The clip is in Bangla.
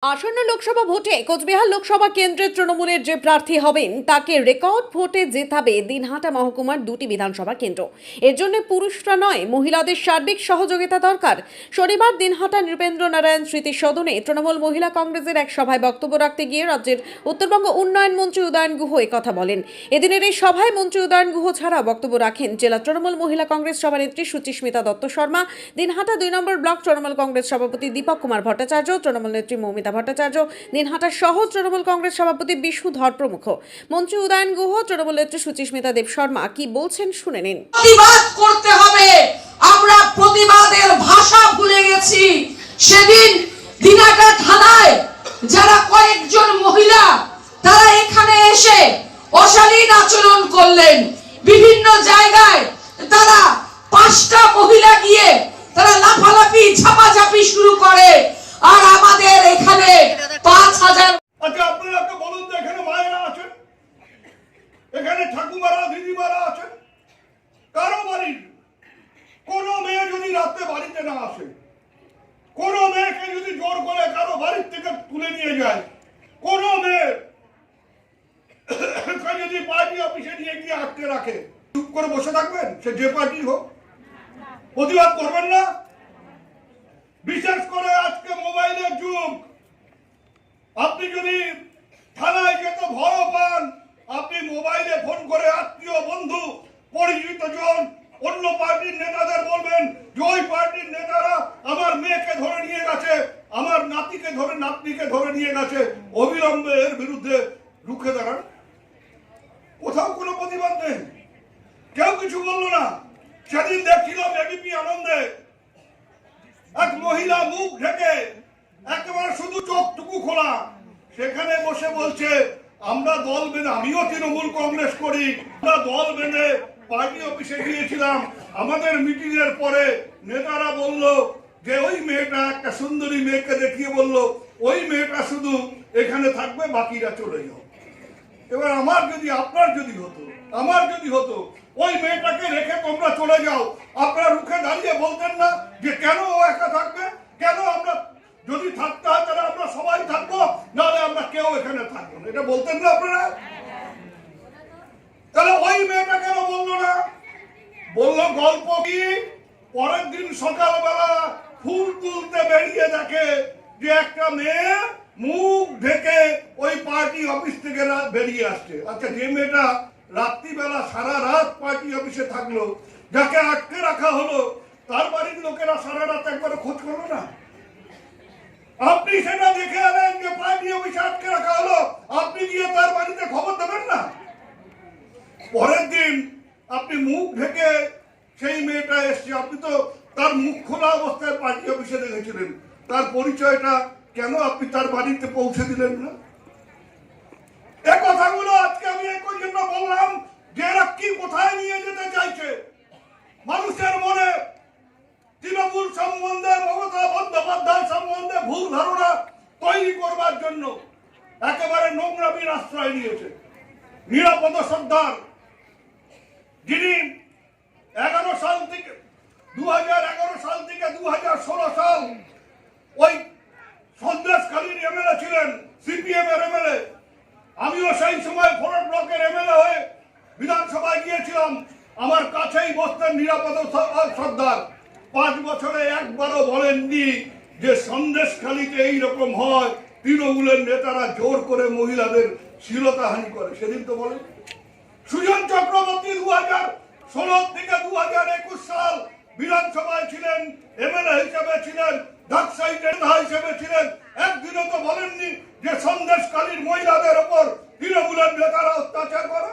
আসন্ন লোকসভা ভোটে কোচবিহার লোকসভা কেন্দ্রের তৃণমূলের যে প্রার্থী হবেন তাকে রেকর্ড ভোটে জেতাবে দিনহাটা মহকুমার দুটি বিধানসভা কেন্দ্র। এর জন্য পুরুষরা নয়, মহিলাদের সার্বিক সহযোগিতা দরকার। শনিবার দিনহাটা নৃপেন্দ্র নারায়ণ স্মৃতি সদনে তৃণমূল মহিলা কংগ্রেসের এক সভায় বক্তব্য রাখতে গিয়ে রাজ্যের উত্তরবঙ্গ উন্নয়ন মন্ত্রী উদয়ন গুহ কথা বলেন। এদিনের এই সভায় মন্ত্রী উদয়ন গুহ ছাড়া বক্তব্য রাখেন জেলা তৃণমূল মহিলা কংগ্রেস সভানেত্রী সুচিস্মিতা দত্ত শর্মা, দিনহাটা 2 নম্বর ব্লক তৃণমূল কংগ্রেস সভাপতি দীপক কুমার ভট্টাচার্য, তৃণমূল নেত্রী মৌমিতা ভট্টাচার্য, দিনহাটা শহর তৃণমূল কংগ্রেস সভাপতি বিশু ধর প্রমুখ। মন্ত্রী উদয়ন গুহ, তৃণমূল নেত্রী সুচিস্মিতা দেব শর্মা কি বলছেন শুনে নিন। প্রতিবাদ করতে হবে, আমরা প্রতিবাদের ভাষা ভুলে গেছি। সেদিন দিনহাটা থানায় যারা কয়েকজন মহিলা তারা এখানে এসে অশালীন আচরণ করলেন, বিভিন্ন জায়গায় তারা 5টা মহিলা গিয়ে তারা লাফালাফি ঝাপাঝাপি শুরু করে, আর আমাদের এখানে 5000। আচ্ছা, আপনারা তো বলুন তো, এখানে মায়েরা আছেন, এখানে ঠাকুমারা দিদিমারা আছেন, কারো বাড়ির কোনো মেয়ে যদি রাতে বাড়িতে না আসে, কোনো মেয়েকে যদি জোর করে কারো বাড়ির থেকে তুলে নিয়ে যায়, কোনো মেয়ে যদি পার্টি অফিসে নিয়ে গিয়ে আটকে রাখে, চুপ করে বসে থাকবেন? সে যে পার্টি হোক, প্রতিবাদ করবেন না? বিশেষ করে আজকে মোবাইলের যুগ, আপনি যদি থানায় যেতে ভয় পান, আপনি মোবাইলে ফোন করে আত্মীয় বন্ধু পরিচিত জন অন্য পার্টির নেতাদের বলবেন যে ওই পার্টির নেতারা আমার মেয়েকে ধরে নিয়ে গেছে, আমার নাতিকে ধরে নাতনিকে ধরে নিয়ে গেছে, অবিলম্বে এর বিরুদ্ধে রুখে দাঁড়ান। কোথাও কোনো প্রতিবাদ নেই, কেউ কিছু বললো না। সেদিন দেখছিলাম এবিপি আনন্দে এক মহিলা মুখ ঢেকে একেবারে শুধু চোখটুকু খোলা, সেখানে বসে বলছে আমরা দল বেঁধে, আমিও তৃণমূল কংগ্রেস করি, আমরা দল বেঁধে পার্টি অফিসে গিয়েছিলাম। আমাদের মিটিং এর পরে নেতারা বলল যে ওই মেয়েটা, একটা সুন্দরী মেয়েকে দেখিয়ে বলল ওই মেয়েটা শুধু এখানে থাকবে, বাকিরা চলে যাও। এবার আমার যদি, আপনার যদি হতো, আমার যদি হতো, ওই মেয়েটাকে রেখে তোমরা চলে যাও, আপনারা রুখে দাঁড়িয়ে বলতেন না যে কেন ও একা থাকবে, কেন আমরা যদি থাকতে হয় তাহলে আমরা সবাই থাকবো, নাহলে আমরা কেউ এখানে থাকবো না, এটা বলতেন না আপনারা? তাহলে ওই মেয়েটা কেন বললো না? বললো গল্প কি, পরের দিন সকালবেলা ফুল তুলতে বেরিয়ে দেখে যে একটা মেয়ে মুখ ঢেকে ওই পার্টি অফিস থেকে বেরিয়ে আসছে। আচ্ছা, যে মেয়েটা রাত্রিবেলা সারা রাত পার্টি অফিসে থাকলো, যাকে আটকে রাখা হলো, তার বাড়ির লোকেরা সারা রাত একবার খোঁজ করলো না? আপনি সেটা দেখে এলেন যে পার্টি অফিসে আটকে রাখা হলো, আপনি গিয়ে তার বাড়িতে খবর দেবেন না? পরের দিন আপনি মুখ ঢেকে সেই মেয়েটা এসছে, আপনি তো তার মুখ খোলা অবস্থায় পার্টি অফিসে দেখেছিলেন, তার পরিচয়টা কেন আপনি তার বাড়িতে পৌঁছে দিলেন না? এ কথাগুলো আজকে আমি একই জন্য বললাম যে এরা কি কোথায় নিয়ে যেতে চাইছে। মানুষের মনে তৃণমূল সম্বন্ধে, মমতা বন্দ্যোপাধ্যায় সম্বন্ধে ভুল ধারণা তৈরি করবার জন্য একেবারে নোংরামির আশ্রয় নিয়েছে। নিরাপদ সর্দার, যিনি 2011 সাল থেকে 2016 সাল ওই সন্দেশখালীর এমএলএ ছিলেন, সিপিএম এর এমএলএ। আমিও সেই সময় ফরওয়ার্ড ব্লকের এমএলএ হয়ে বিধানসভায় গিয়েছিলাম, আমার কাছেই বসতেন নিরাপদ সর্দার। 5 বছরে একবারও বলেননি যে সন্দেশখালীতে এইরকম হয়, তৃণমূলের নেতারা জোর করে মহিলাদের শ্লীলতাহানি করে। সেদিন তো বলেন। সুজন চক্রবর্তী 2016 থেকে 2021 সাল বিধানসভায় ছিলেন, এমএলএ হিসেবে ছিলেন, ঢাকসাইটের হিসেবে ছিলেন, একদিনও তো বলেননি যে সন্দেশখালীর মহিলাদের ওপর তৃণমূলের নেতারা অত্যাচার করে।